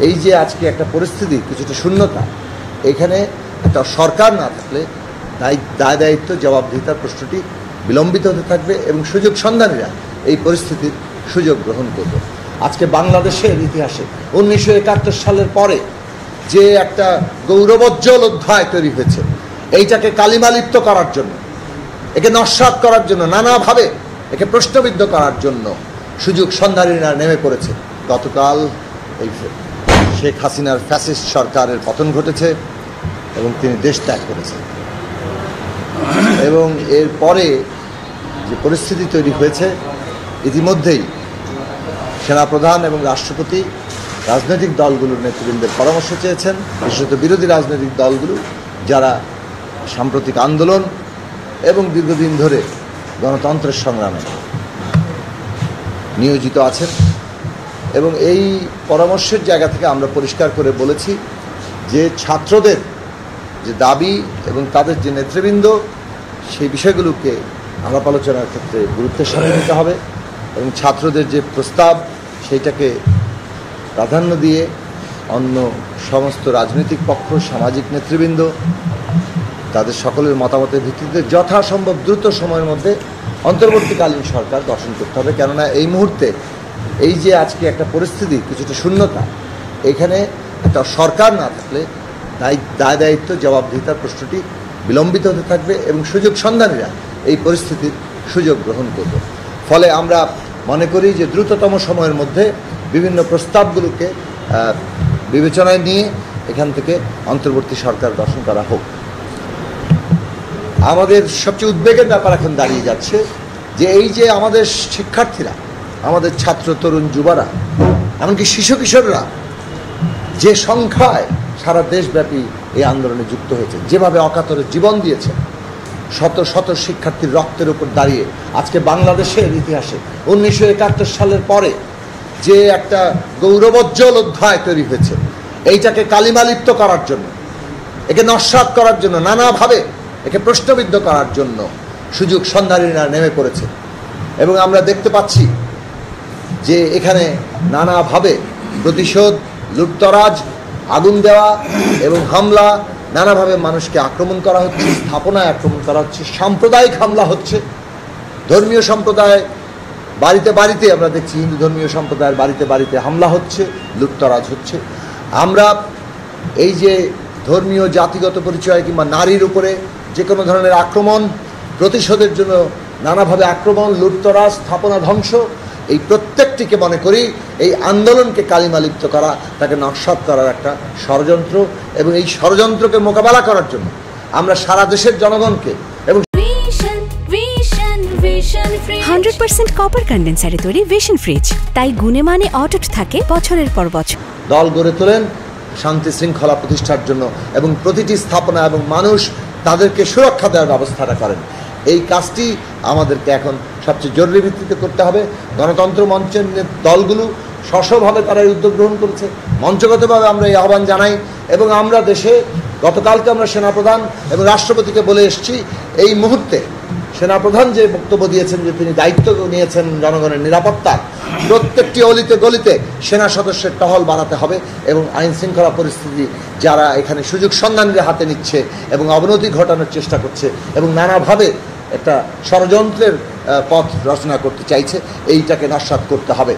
এই যে আজকে একটা পরিস্থিতি, কিছুটা শূন্যতা, এখানে একটা সরকার না থাকলে দায় দায়িত্ব জবাবদিহিতার প্রশ্নটি বিলম্বিত হতে থাকবে এবং সুযোগ সন্ধানীরা এই পরিস্থিতির সুযোগ গ্রহণ করবে। আজকে বাংলাদেশের ইতিহাসে 1971 সালের পরে যে একটা গৌরবোজ্জ্বল অধ্যায় তৈরি হয়েছে, এইটাকে কালিমালিপ্ত করার জন্য, একে নস্যাৎ করার জন্য, নানাভাবে একে প্রশ্নবিদ্ধ করার জন্য সুযোগ সন্ধানীরা নেমে পড়েছে। গতকাল এই শেখ হাসিনার ফ্যাসিস্ট সরকারের পতন ঘটেছে এবং তিনি দেশ ত্যাগ করেছেন। এবং এরপরে যে পরিস্থিতি তৈরি হয়েছে, ইতিমধ্যেই সেনাপ্রধান এবং রাষ্ট্রপতি রাজনৈতিক দলগুলোর নেতৃবৃন্দের পরামর্শ চেয়েছেন, বিশেষত বিরোধী রাজনৈতিক দলগুলো যারা সাম্প্রতিক আন্দোলন এবং দীর্ঘদিন ধরে গণতন্ত্রের সংগ্রামে নিয়োজিত আছেন। এবং এই পরামর্শের জায়গা থেকে আমরা পরিষ্কার করে বলেছি যে ছাত্রদের যে দাবি এবং তাদের যে নেতৃবৃন্দ, সেই বিষয়গুলোকে আলাপ আলোচনার ক্ষেত্রে গুরুত্বের সাথে নিতে হবে এবং ছাত্রদের যে প্রস্তাব সেইটাকে প্রাধান্য দিয়ে অন্য সমস্ত রাজনৈতিক পক্ষ, সামাজিক নেতৃবৃন্দ তাদের সকলের মতামতের ভিত্তিতে যথাসম্ভব দ্রুত সময়ের মধ্যে অন্তর্বর্তীকালীন সরকার গঠন করতে হবে। কেননা এই মুহূর্তে এই যে আজকে একটা পরিস্থিতি, কিছুটা শূন্যতা, এখানে একটা সরকার না থাকলে দায় দায়িত্ব জবাবদিহিতার প্রশ্নটি বিলম্বিত হতে থাকবে এবং সুযোগ সন্ধানীরা এই পরিস্থিতির সুযোগ গ্রহণ করবে। ফলে আমরা মনে করি যে দ্রুততম সময়ের মধ্যে বিভিন্ন প্রস্তাবগুলোকে বিবেচনায় নিয়ে এখান থেকে অন্তর্বর্তী সরকার গঠন করা হোক। আমাদের সবচেয়ে উদ্বেগের ব্যাপার এখন দাঁড়িয়ে যাচ্ছে যে এই যে আমাদের শিক্ষার্থীরা, আমাদের ছাত্র তরুণ যুবারা, এমনকি শিশু কিশোররা যে সংখ্যায় সারা দেশব্যাপী এই আন্দোলনে যুক্ত হয়েছে, যেভাবে অকাতরে জীবন দিয়েছে, শত শত শিক্ষার্থীর রক্তের উপর দাঁড়িয়ে আজকে বাংলাদেশের ইতিহাসে 1971 সালের পরে যে একটা গৌরবোজ্জ্বল অধ্যায় তৈরি হয়েছে, এইটাকে কালিমালিপ্ত করার জন্য, একে নস্যাৎ করার জন্য, নানাভাবে একে প্রশ্নবিদ্ধ করার জন্য সুযোগ সন্ধানীরা নেমে পড়েছে। এবং আমরা দেখতে পাচ্ছি যে এখানে নানাভাবে প্রতিশোধ, লুটতরাজ, আগুন দেওয়া এবং হামলা, নানাভাবে মানুষকে আক্রমণ করা হচ্ছে, স্থাপনায় আক্রমণ করা হচ্ছে, সাম্প্রদায়িক হামলা হচ্ছে, ধর্মীয় সম্প্রদায় বাড়িতে বাড়িতে আমরা দেখছি, হিন্দু ধর্মীয় সম্প্রদায়ের বাড়িতে বাড়িতে হামলা হচ্ছে, লুটতরাজ হচ্ছে। আমরা এই যে ধর্মীয়, জাতিগত পরিচয় কিংবা নারীর উপরে যে কোনো ধরনের আক্রমণ, প্রতিশোধের জন্য নানাভাবে আক্রমণ, লুটতরাজ, স্থাপনা ধ্বংস, এই প্রত্যেকটিকে মনে করি এই আন্দোলনকে কালিমালিপ্ত করা, তাকে নস্যাৎ করার একটা ষড়যন্ত্র। এবং এই ষড়যন্ত্রকে মোকাবেলা করার জন্য আমরা সারা দেশের জনগণকে এবং 100% কপার কন্ডেন্সারে তৈরি ভিশন ফ্রিজ, তাই গুণে মানে অটুট থাকে বছরের পর বছর। দল গড়ে তোলেন শান্তি শৃঙ্খলা প্রতিষ্ঠার জন্য এবং প্রতিটি স্থাপনা এবং মানুষ তাদেরকে সুরক্ষা দেওয়ার ব্যবস্থাটা করেন। এই কাজটি আমাদেরকে এখন সবচেয়ে জরুরি ভিত্তিতে করতে হবে। গণতন্ত্র মঞ্চের দলগুলো স্বস্বভাবে তারা এই উদ্যোগ গ্রহণ করেছে, মঞ্চগতভাবে আমরা এই আহ্বান জানাই। এবং আমরা দেশে গতকালকে আমরা সেনাপ্রধান এবং রাষ্ট্রপতিকে বলে এসেছি, এই মুহূর্তে সেনাপ্রধান যে বক্তব্য দিয়েছেন যে তিনি দায়িত্ব নিয়েছেন জনগণের নিরাপত্তা, প্রত্যেকটি অলিতে গলিতে সেনা সদস্যের টহল বাড়াতে হবে এবং আইন শৃঙ্খলা পরিস্থিতি যারা এখানে সুযোগ সন্ধানীরা হাতে নিচ্ছে এবং অবনতি ঘটানোর চেষ্টা করছে এবং নানাভাবে একটা ষড়যন্ত্রের পথ রচনা করতে চাইছে, এইটাকে নস্যাৎ করতে হবে।